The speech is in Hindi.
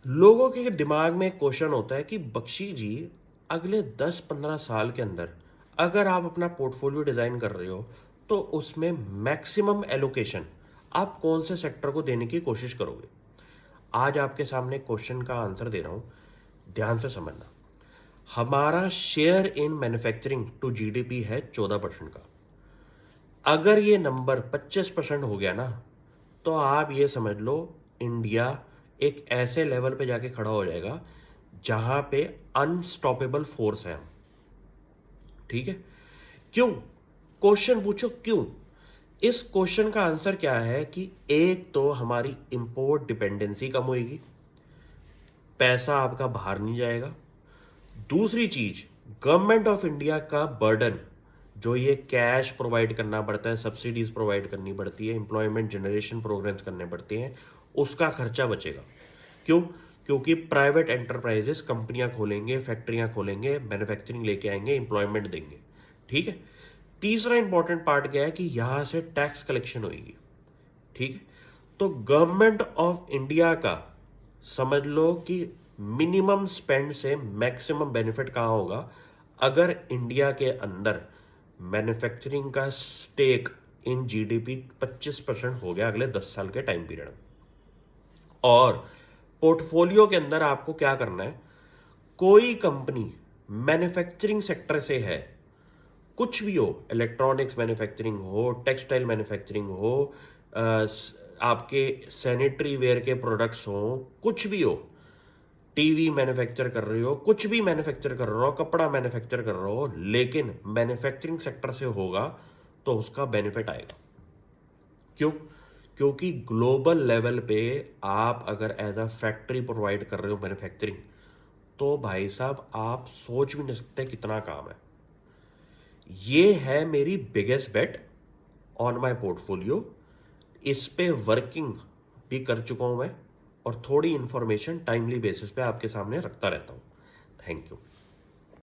लोगों के दिमाग में एक क्वेश्चन होता है कि बख्शी जी, अगले 10-15 साल के अंदर अगर आप अपना पोर्टफोलियो डिज़ाइन कर रहे हो तो उसमें मैक्सिमम एलोकेशन आप कौन से सेक्टर को देने की कोशिश करोगे। आज आपके सामने क्वेश्चन का आंसर दे रहा हूं, ध्यान से समझना। हमारा share in manufacturing to GDP है 14% का। अगर ये नंबर 25% हो गया ना, तो आप ये समझ लो इंडिया एक ऐसे लेवल पे जाके खड़ा हो जाएगा जहां पे अनस्टॉपेबल फोर्स है हम। ठीक है। क्यों? क्वेश्चन पूछो क्यों। इस क्वेश्चन का आंसर क्या है कि एक तो हमारी इंपोर्ट डिपेंडेंसी कम होगी, पैसा आपका बाहर नहीं जाएगा। दूसरी चीज, गवर्नमेंट ऑफ इंडिया का बर्डन, जो ये कैश प्रोवाइड करना पड़ता है, सब्सिडीज प्रोवाइड करनी पड़ती है, एम्प्लॉयमेंट जनरेशन प्रोग्राम्स करने पड़ते हैं, उसका खर्चा बचेगा। क्यों? क्योंकि प्राइवेट एंटरप्राइजेस कंपनियां खोलेंगे, फैक्ट्रियां खोलेंगे, मैन्युफैक्चरिंग लेके आएंगे, एम्प्लॉयमेंट देंगे। ठीक है। तीसरा इंपॉर्टेंट पार्ट क्या है कि यहां से टैक्स कलेक्शन होगी। ठीक है। तो गवर्नमेंट ऑफ इंडिया का समझ लो कि मिनिमम स्पेंड से मैक्सिमम बेनिफिट कहां होगा। अगर इंडिया के अंदर मैन्युफैक्चरिंग का स्टेक इन जीडीपी 25% हो गया अगले 10 साल के टाइम पीरियड में। और पोर्टफोलियो के अंदर आपको क्या करना है, कोई कंपनी मैन्युफैक्चरिंग सेक्टर से है, कुछ भी हो, इलेक्ट्रॉनिक्स मैन्युफैक्चरिंग हो, टेक्सटाइल मैन्युफैक्चरिंग हो, आपके सैनिटरी वेयर के प्रोडक्ट्स हो, कुछ भी हो, टीवी मैन्युफैक्चर कर रहे हो, कुछ भी मैन्युफैक्चर कर रहे हो, कपड़ा मैन्युफैक्चर कर रहे हो, लेकिन मैन्युफैक्चरिंग सेक्टर से होगा तो उसका बेनिफिट आएगा। क्यों? क्योंकि ग्लोबल लेवल पे आप अगर एज अ फैक्ट्री प्रोवाइड कर रहे हो मैन्युफैक्चरिंग, तो भाई साहब आप सोच भी नहीं सकते कितना काम है। ये है मेरी biggest bet on my portfolio. इस पे वर्किंग भी कर चुका हूं मैं और थोड़ी इंफॉर्मेशन टाइमली बेसिस पे आपके सामने रखता रहता हूं। Thank you.